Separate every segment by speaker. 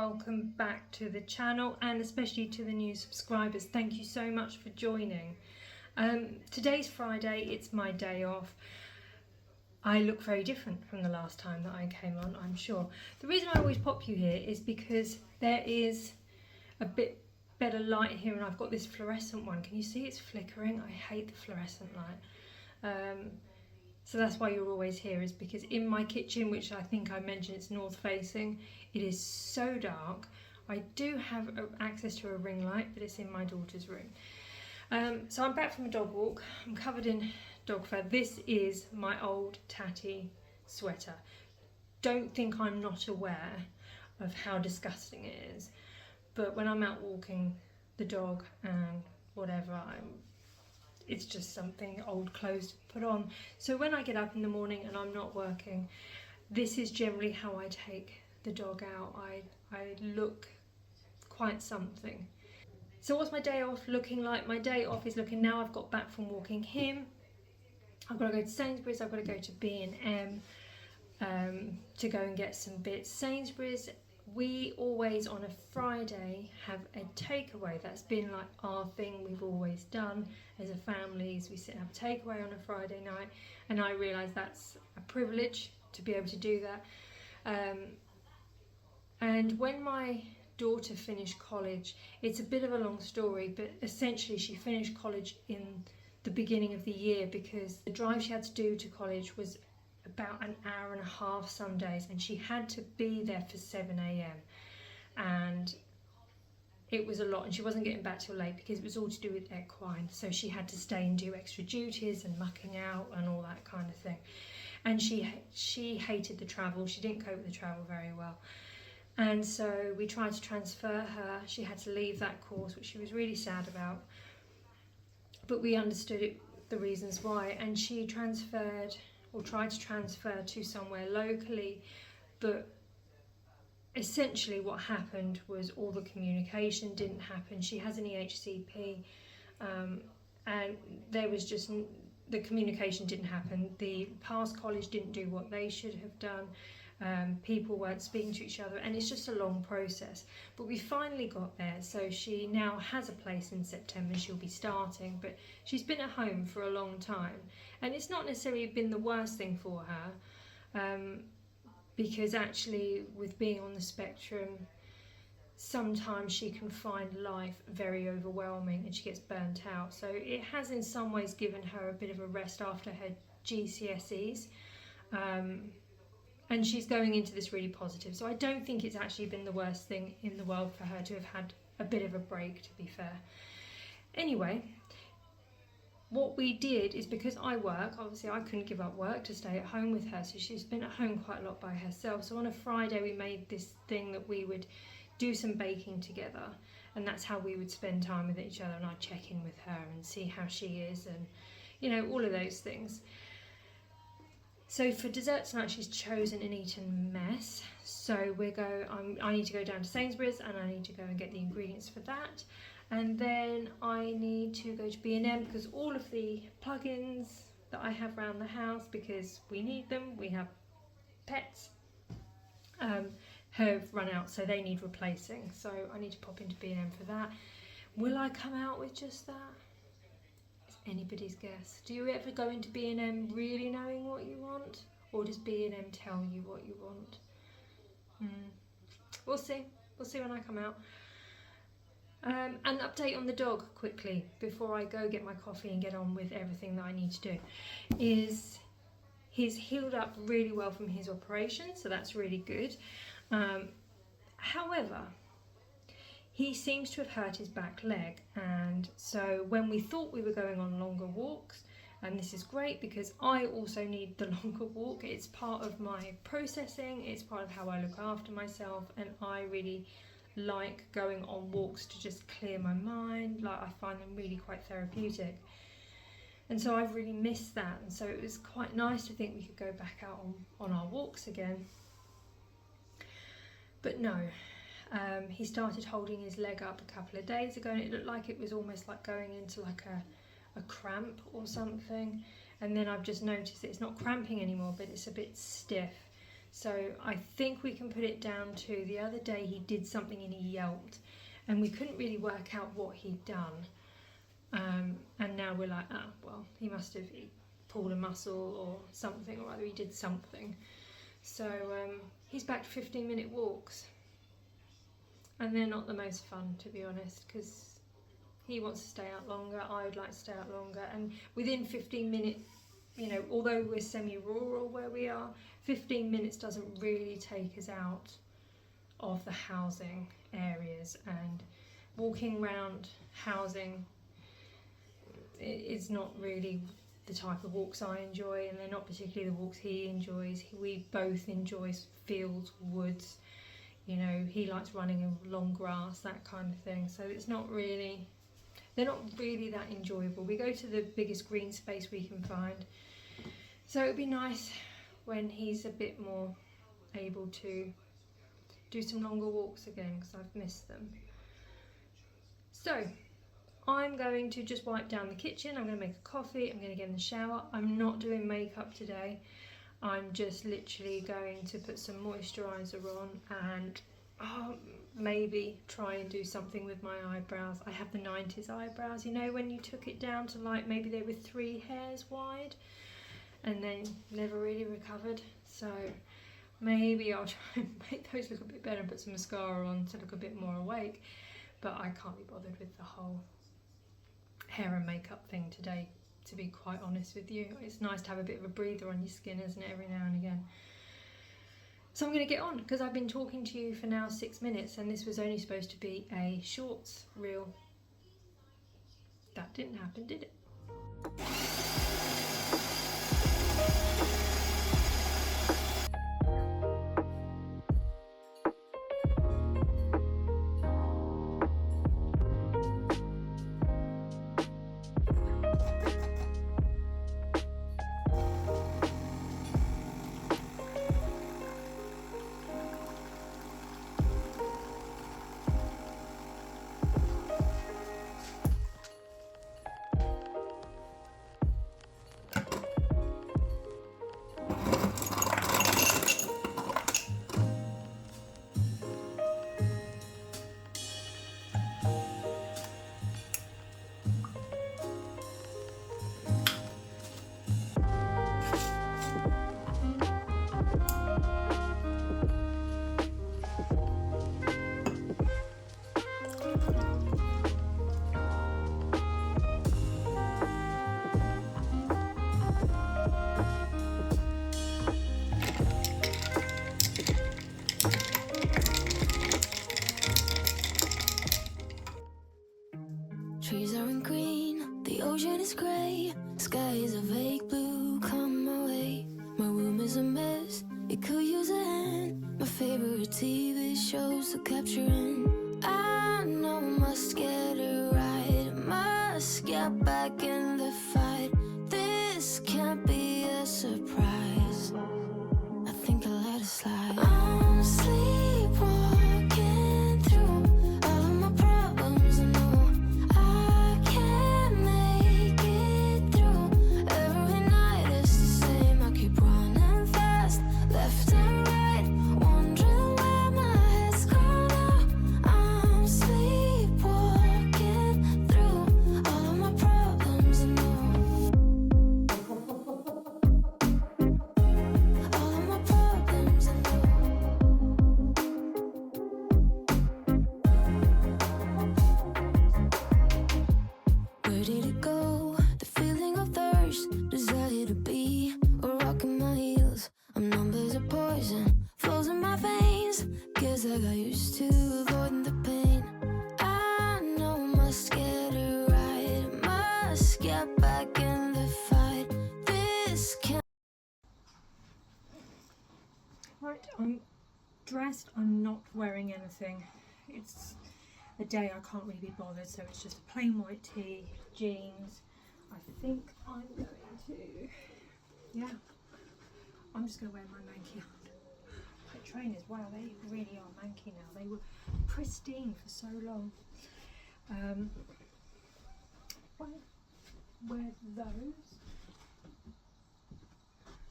Speaker 1: welcome back to the channel, and especially to the new subscribers. Thank you so much for joining. Today's Friday, it's my day off. I look very different from the last time that I came on, I'm sure. The reason I always pop you here is because there is a bit better light here, and I've got this fluorescent one. Can you see it's flickering? I hate the fluorescent light. So that's why you're always here, is because in my kitchen, which I think I mentioned, it's north facing, it is so dark. I do have access to a ring light, but it's in my daughter's room. So I'm back from a dog walk. I'm covered in dog fur. This is my old tatty sweater. Don't think I'm not aware of how disgusting it is, but when I'm out walking the dog and whatever, it's just something, old clothes to put on. So when I get up in the morning and I'm not working, this is generally how I take the dog out. I look quite something. So what's my day off looking like? My day off is looking, now I've got back from walking him, I've got to go to Sainsbury's, I've got to go to B&M to go and get some bits. Sainsbury's, we always on a Friday have a takeaway. That's been like our thing, we've always done as a family, is we sit and have a takeaway on a Friday night, and I realise that's a privilege to be able to do that. And when my daughter finished college, it's a bit of a long story, but essentially she finished college in the beginning of the year, because the drive she had to do to college was about an hour and a half some days, and she had to be there for 7 a.m. and it was a lot, and she wasn't getting back till late because it was all to do with equine, so she had to stay and do extra duties and mucking out and all that kind of thing. And she hated the travel, she didn't cope with the travel very well, and so we tried to transfer her. She had to leave that course, which she was really sad about, but we understood it, the reasons why, and she transferred, or tried to transfer, to somewhere locally. But essentially what happened was all the communication didn't happen. She has an EHCP, and there was just, the communication didn't happen. The past college didn't do what they should have done. People weren't speaking to each other, and it's just a long process. But we finally got there, so she now has a place in September. She'll be starting, but she's been at home for a long time, and it's not necessarily been the worst thing for her, because actually with being on the spectrum, sometimes she can find life very overwhelming and she gets burnt out. So it has in some ways given her a bit of a rest after her GCSEs. And she's going into this really positive. So I don't think it's actually been the worst thing in the world for her to have had a bit of a break, to be fair. Anyway, what we did is, because I work, obviously I couldn't give up work to stay at home with her, so she's been at home quite a lot by herself. So on a Friday we made this thing that we would do some baking together, and that's how we would spend time with each other, and I'd check in with her and see how she is, and you know, all of those things. So for dessert tonight, she's chosen and eaten mess. So I need to go down to Sainsbury's, and I need to go and get the ingredients for that. And then I need to go to B&M, because all of the plugins that I have around the house, because we need them, we have pets, have run out, so they need replacing. So I need to pop into B&M for that. Will I come out with just that? Anybody's guess. Do you ever go into B&M really knowing what you want, or does B&M tell you what you want? We'll see when I come out. An update on the dog quickly before I go get my coffee and get on with everything that I need to do is he's healed up really well from his operation, so that's really good. However, he seems to have hurt his back leg, and so when we thought we were going on longer walks, and this is great because I also need the longer walk, it's part of my processing, it's part of how I look after myself, and I really like going on walks to just clear my mind. Like, I find them really quite therapeutic, and so I've really missed that, and so it was quite nice to think we could go back out on our walks again. But no, he started holding his leg up a couple of days ago, and it looked like it was almost like going into like a cramp or something, and then I've just noticed that it's not cramping anymore, but it's a bit stiff. So I think we can put it down to the other day he did something and he yelped, and we couldn't really work out what he'd done. And now we're like, oh, well, he must have pulled a muscle or something, or other, he did something. So he's back to 15-minute walks. And they're not the most fun, to be honest, because he wants to stay out longer, I would like to stay out longer. And within 15 minutes, you know, although we're semi-rural where we are, 15 minutes doesn't really take us out of the housing areas. And walking around housing is not really the type of walks I enjoy, and they're not particularly the walks he enjoys. We both enjoy fields, woods, you know, he likes running in long grass, that kind of thing. So it's not really, they're not really that enjoyable. We go to the biggest green space we can find. So it'd be nice when he's a bit more able to do some longer walks again, because I've missed them. So I'm going to just wipe down the kitchen, I'm going to make a coffee, I'm going to get in the shower. I'm not doing makeup today. I'm just literally going to put some moisturiser on and maybe try and do something with my eyebrows. I have the 90s eyebrows, you know, when you took it down to like maybe they were 3 hairs wide and then never really recovered. So maybe I'll try and make those look a bit better and put some mascara on to look a bit more awake. But I can't be bothered with the whole hair and makeup thing today, to be quite honest with you. It's nice to have a bit of a breather on your skin, isn't it, every now and again. So I'm going to get on, because I've been talking to you for now 6 minutes, and this was only supposed to be a shorts reel. That didn't happen, did it?
Speaker 2: Trees aren't green, the ocean is grey, sky is a vague blue, come my way. My room is a mess, it could use a hand. My favorite TV shows to capture in. I know must get it right, must get back in the fight. This can't be a surprise, I think I let it slide. I'm sleepwalking through all of my problems, I know I can't make it through. Every night is the same, I keep running fast, left and right, wondering where my head's gone now. I'm sleepwalking through all of my problems, I know. All of my problems, I know. Where did it go? The feeling of thirst, desire to be a rock in my heels. I'm numb as a poison, flows in my veins. Guess I got used to avoiding the pain. I know must get it right, must get back in the fight. This can't.
Speaker 1: Right, I'm dressed, I'm not wearing anything. It's a day I can't really be bothered, so it's just a plain white tee, jeans. I think I'm going to, yeah, I'm just going to wear my manky on. My trainers, wow, they really are manky now. They were pristine for so long. Wear those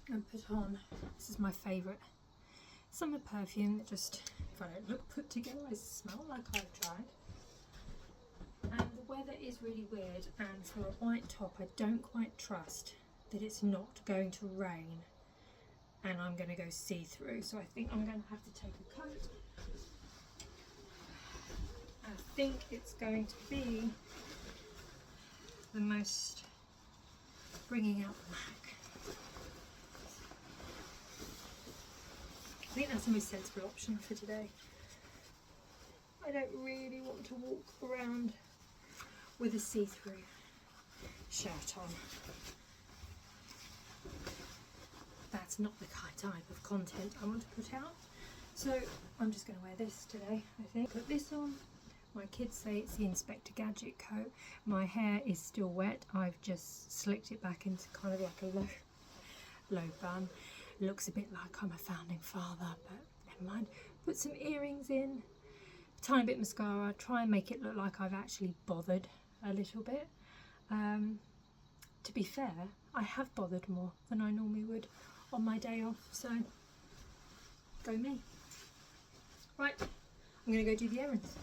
Speaker 1: and put on, this is my favourite summer perfume that just, if I don't look put together, I smell like I've tried. And the weather is really weird, and for a white top I don't quite trust that it's not going to rain and I'm going to go see-through, so I think I'm going to have to take a coat. I think it's going to be the most bringing out the Mac. I think that's the most sensible option for today. I don't really want to walk around with a see-through shirt on. That's not the type of content I want to put out. So I'm just going to wear this today, I think. Put this on. My kids say it's the Inspector Gadget coat. My hair is still wet. I've just slicked it back into kind of like a low bun. Looks a bit like I'm a founding father, but never mind. Put some earrings in, a tiny bit of mascara, try and make it look like I've actually bothered a little bit. To be fair, I have bothered more than I normally would on my day off, so go me. Right, I'm going to go do the errands.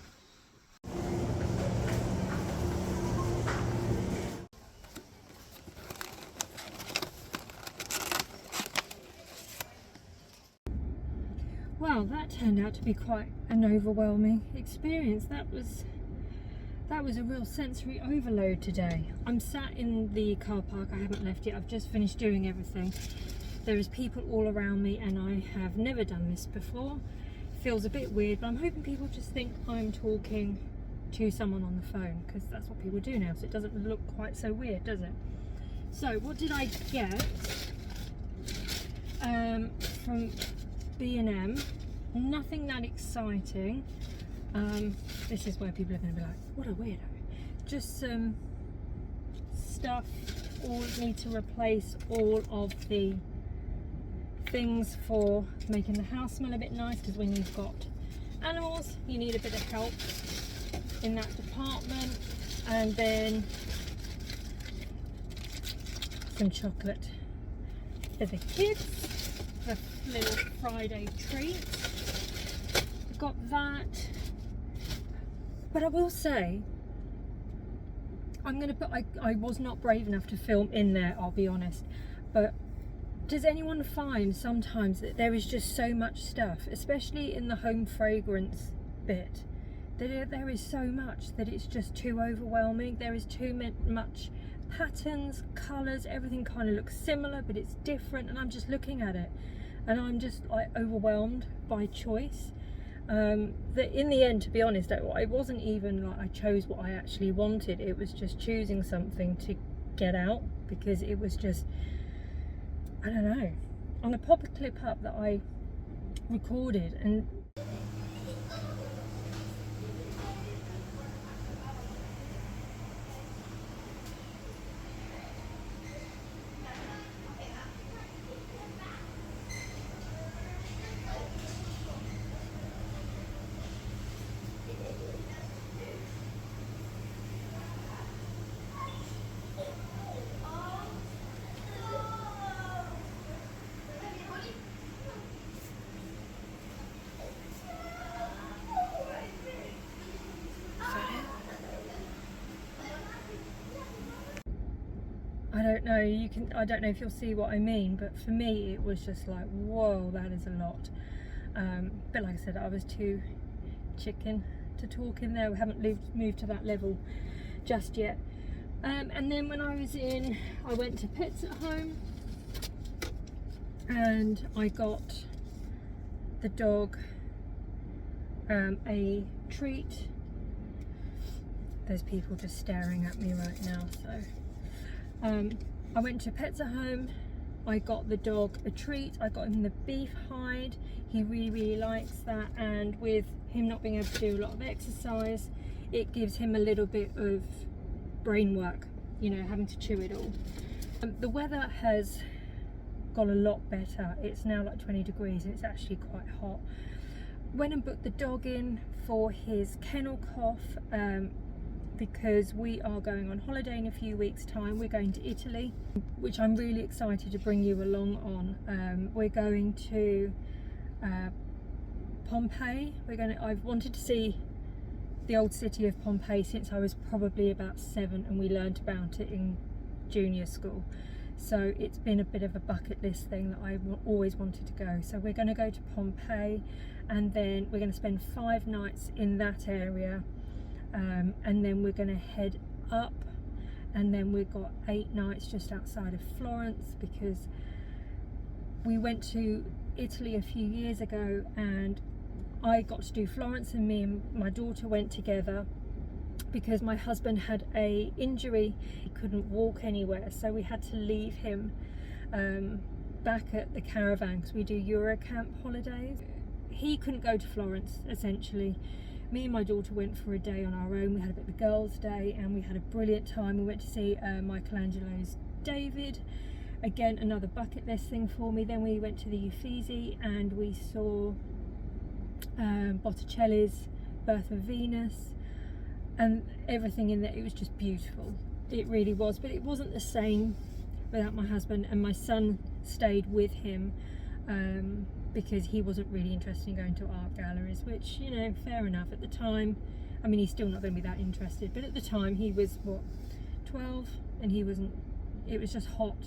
Speaker 1: Well, that turned out to be quite an overwhelming experience. That was a real sensory overload today. I'm sat in the car park, I haven't left yet, I've just finished doing everything. There is people all around me and I have never done this before. Feels a bit weird, but I'm hoping people just think I'm talking to someone on the phone, because that's what people do now, so it doesn't look quite so weird, does it? So what did I get from B&M? Nothing that exciting. This is where people are going to be like, what a weirdo. Just some stuff, all need to replace all of the things for making the house smell a bit nice, because when you've got animals you need a bit of help in that department. And then some chocolate for the kids, the little Friday treat. Got that. But I will say, I was not brave enough to film in there, I'll be honest, but does anyone find sometimes that there is just so much stuff, especially in the home fragrance bit, that there is so much that it's just too overwhelming? There is too much patterns, colours, everything kind of looks similar but it's different, and I'm just looking at it and I'm just like overwhelmed by choice. That in the end, to be honest, it wasn't even like I chose what I actually wanted. It was just choosing something to get out, because it was just, I don't know. I'm gonna pop a clip up that I recorded, and I don't know, I don't know if you'll see what I mean, but for me it was just like, whoa, that is a lot. But like I said, I was too chicken to talk in there. We haven't moved to that level just yet. And then when I went to Pets at Home, and I got the dog a treat. There's people just staring at me right now, so I went to Pets at Home, I got the dog a treat. I got him the beef hide. He really likes that, and with him not being able to do a lot of exercise, it gives him a little bit of brain work, you know, having to chew it all. The weather has got a lot better. It's now like 20 degrees and it's actually quite hot. Went and booked the dog in for his kennel cough, because we are going on holiday in a few weeks' time. We're going to Italy, which I'm really excited to bring you along on. We're going to Pompeii. I've wanted to see the old city of Pompeii since I was probably about 7, and we learned about it in junior school. So it's been a bit of a bucket list thing that I always wanted to go. So we're going to go to Pompeii, and then we're going to spend 5 nights in that area, and then we're going to head up, and then we've got 8 nights just outside of Florence, because we went to Italy a few years ago and I got to do Florence, and me and my daughter went together because my husband had a injury. He couldn't walk anywhere, so we had to leave him back at the caravan, because we do Eurocamp holidays. He couldn't go to Florence, essentially. Me and my daughter went for a day on our own. We had a bit of a girls' day and we had a brilliant time. We went to see Michelangelo's David. Again, another bucket list thing for me. Then we went to the Uffizi and we saw Botticelli's Birth of Venus, and everything in there. It was just beautiful. It really was, but it wasn't the same without my husband, and my son stayed with him because he wasn't really interested in going to art galleries, which, you know, fair enough at the time. I mean, he's still not going to be that interested, but at the time he was, what, 12, and he wasn't, it was just hot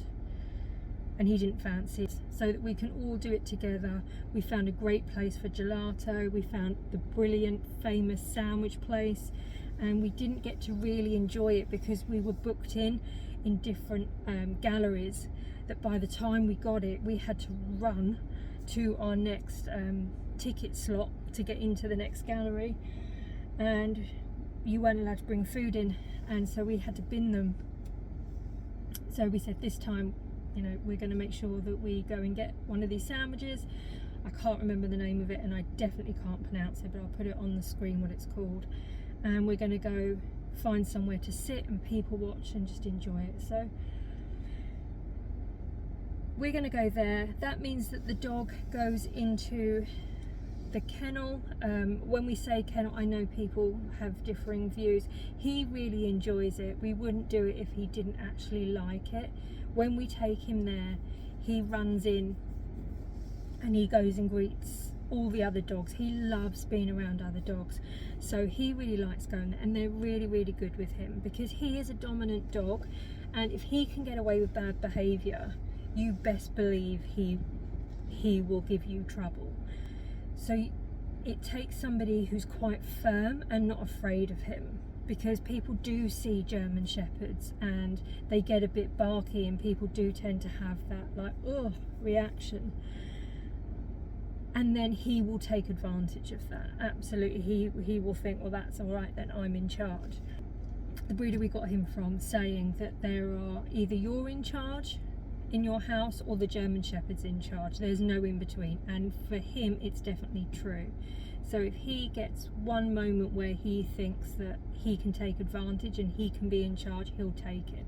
Speaker 1: and he didn't fancy it. So that we can all do it together. We found a great place for gelato. We found the brilliant famous sandwich place, and we didn't get to really enjoy it because we were booked in different galleries, that by the time we got it we had to run to our next ticket slot to get into the next gallery, and you weren't allowed to bring food in, and so we had to bin them. So we said, this time, you know, we're going to make sure that we go and get one of these sandwiches. I can't remember the name of it and I definitely can't pronounce it, but I'll put it on the screen what it's called. And we're going to go find somewhere to sit and people watch and just enjoy it. So we're going to go there. That means that the dog goes into the kennel. When we say kennel, I know people have differing views. He really enjoys it. We wouldn't do it if he didn't actually like it. When we take him there, he runs in and he goes and greets all the other dogs. He loves being around other dogs, so he really likes going there, and they're really, really good with him because he is a dominant dog, and if he can get away with bad behavior, you best believe he will give you trouble. So it takes somebody who's quite firm and not afraid of him, because people do see German Shepherds and they get a bit barky, and people do tend to have that like, ugh, reaction. And then he will take advantage of that. Absolutely, he will think, well, that's all right, then I'm in charge. The breeder we got him from saying that there are either you're in charge in your house or the German Shepherd's in charge. There's no in between, and for him it's definitely true. So if he gets one moment where he thinks that he can take advantage and he can be in charge, he'll take it.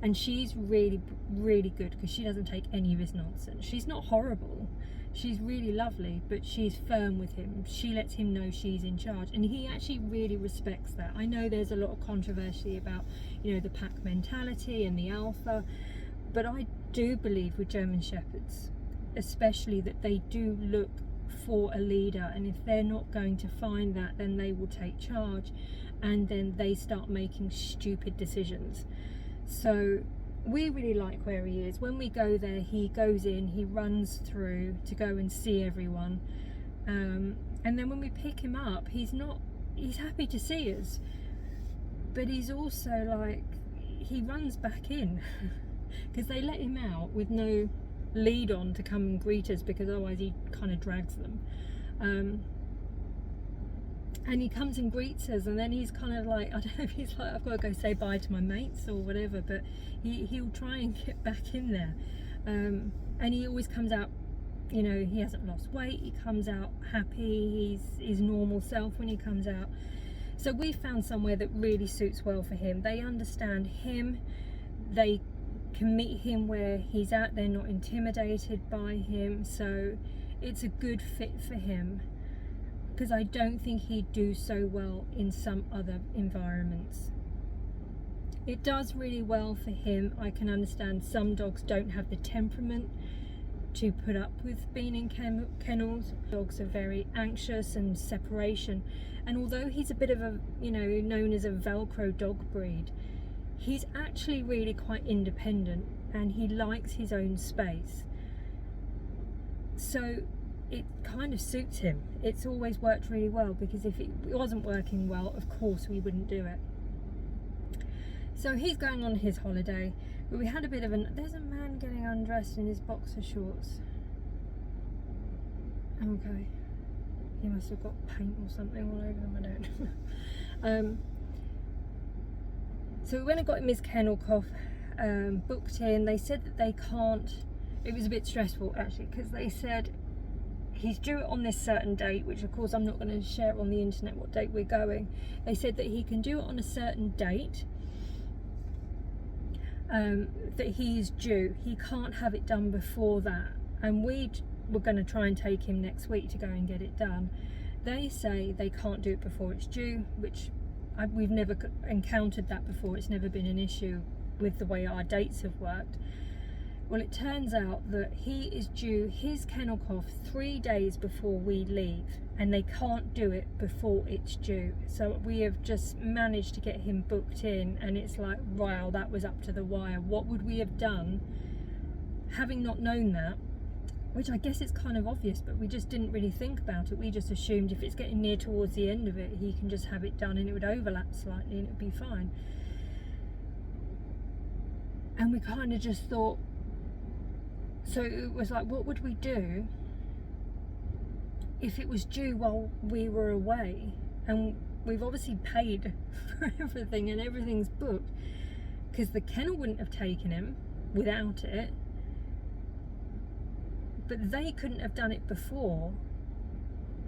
Speaker 1: And she's really, really good because she doesn't take any of his nonsense. She's not horrible. She's really lovely, but she's firm with him. She lets him know she's in charge, and he actually really respects that. I know there's a lot of controversy about, you know, the pack mentality and the alpha, but I do believe with German Shepherds, especially, that they do look for a leader, and if they're not going to find that, then they will take charge, and then they start making stupid decisions. So we really like where he is. When we go there, he goes in, he runs through to go and see everyone, and then when we pick him up, he's happy to see us, but he's also like, he runs back in because they let him out with no lead on to come and greet us, because otherwise he kind of drags them, and he comes and greets us, and then he's kind of like, I don't know if he's like, I've got to go say bye to my mates or whatever, but he'll try and get back in there, and he always comes out, you know, he hasn't lost weight, he comes out happy, he's his normal self when he comes out. So we found somewhere that really suits well for him. They understand him, they can meet him where he's at, they're not intimidated by him, so it's a good fit for him, because I don't think he'd do so well in some other environments. It does really well for him. I can understand some dogs don't have the temperament to put up with being in kennels. Dogs are very anxious and separation, and although he's a bit of a, you know, known as a Velcro dog breed, he's actually really quite independent and he likes his own space. So it kind of suits him. It's always worked really well, because if it wasn't working well, of course we wouldn't do it. So he's going on his holiday, but we had a bit of there's a man getting undressed in his boxer shorts. Okay, he must have got paint or something all over them, I don't know. So we went and got him his kennel cough booked in. They said that they can't, it was a bit stressful actually, because they said he's due it on this certain date, which of course I'm not going to share on the internet what date we're going. They said that he can do it on a certain date, that he is due. He can't have it done before that, and we were going to try and take him next week to go and get it done. They say they can't do it before it's due, which we've never encountered that before. It's never been an issue with the way our dates have worked. Well, it turns out that he is due his kennel cough 3 days before we leave, and they can't do it before it's due. So we have just managed to get him booked in, and it's like, wow, that was up to the wire. What would we have done having not known that? Which I guess it's kind of obvious, but we just didn't really think about it. We just assumed if it's getting near towards the end of it, he can just have it done and it would overlap slightly and it would be fine. And we kind of just thought, so it was like, what would we do if it was due while we were away? And we've obviously paid for everything and everything's booked, because the kennel wouldn't have taken him without it, but they couldn't have done it before,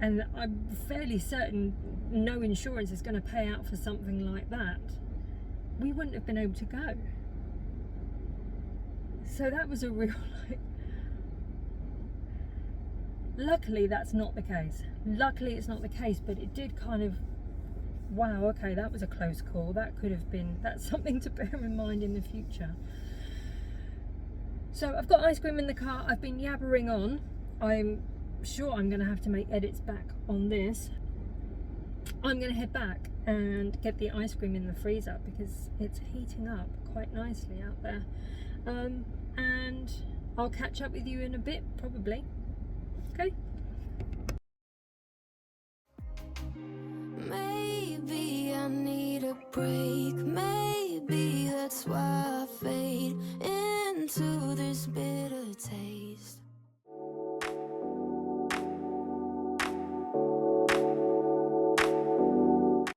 Speaker 1: and I'm fairly certain no insurance is going to pay out for something like that. We wouldn't have been able to go. So that was a real, like, luckily that's not the case. Luckily it's not the case, but it did kind of, wow, okay, that was a close call. That could have been, that's something to bear in mind in the future. So I've got ice cream in the car. I've been yabbering on. I'm sure I'm going to have to make edits back on this. I'm going to head back and get the ice cream in the freezer, because it's heating up quite nicely out there. And I'll catch up with you in a bit, probably. Okay.
Speaker 2: Maybe I need a break. Maybe that's why I fade into this bit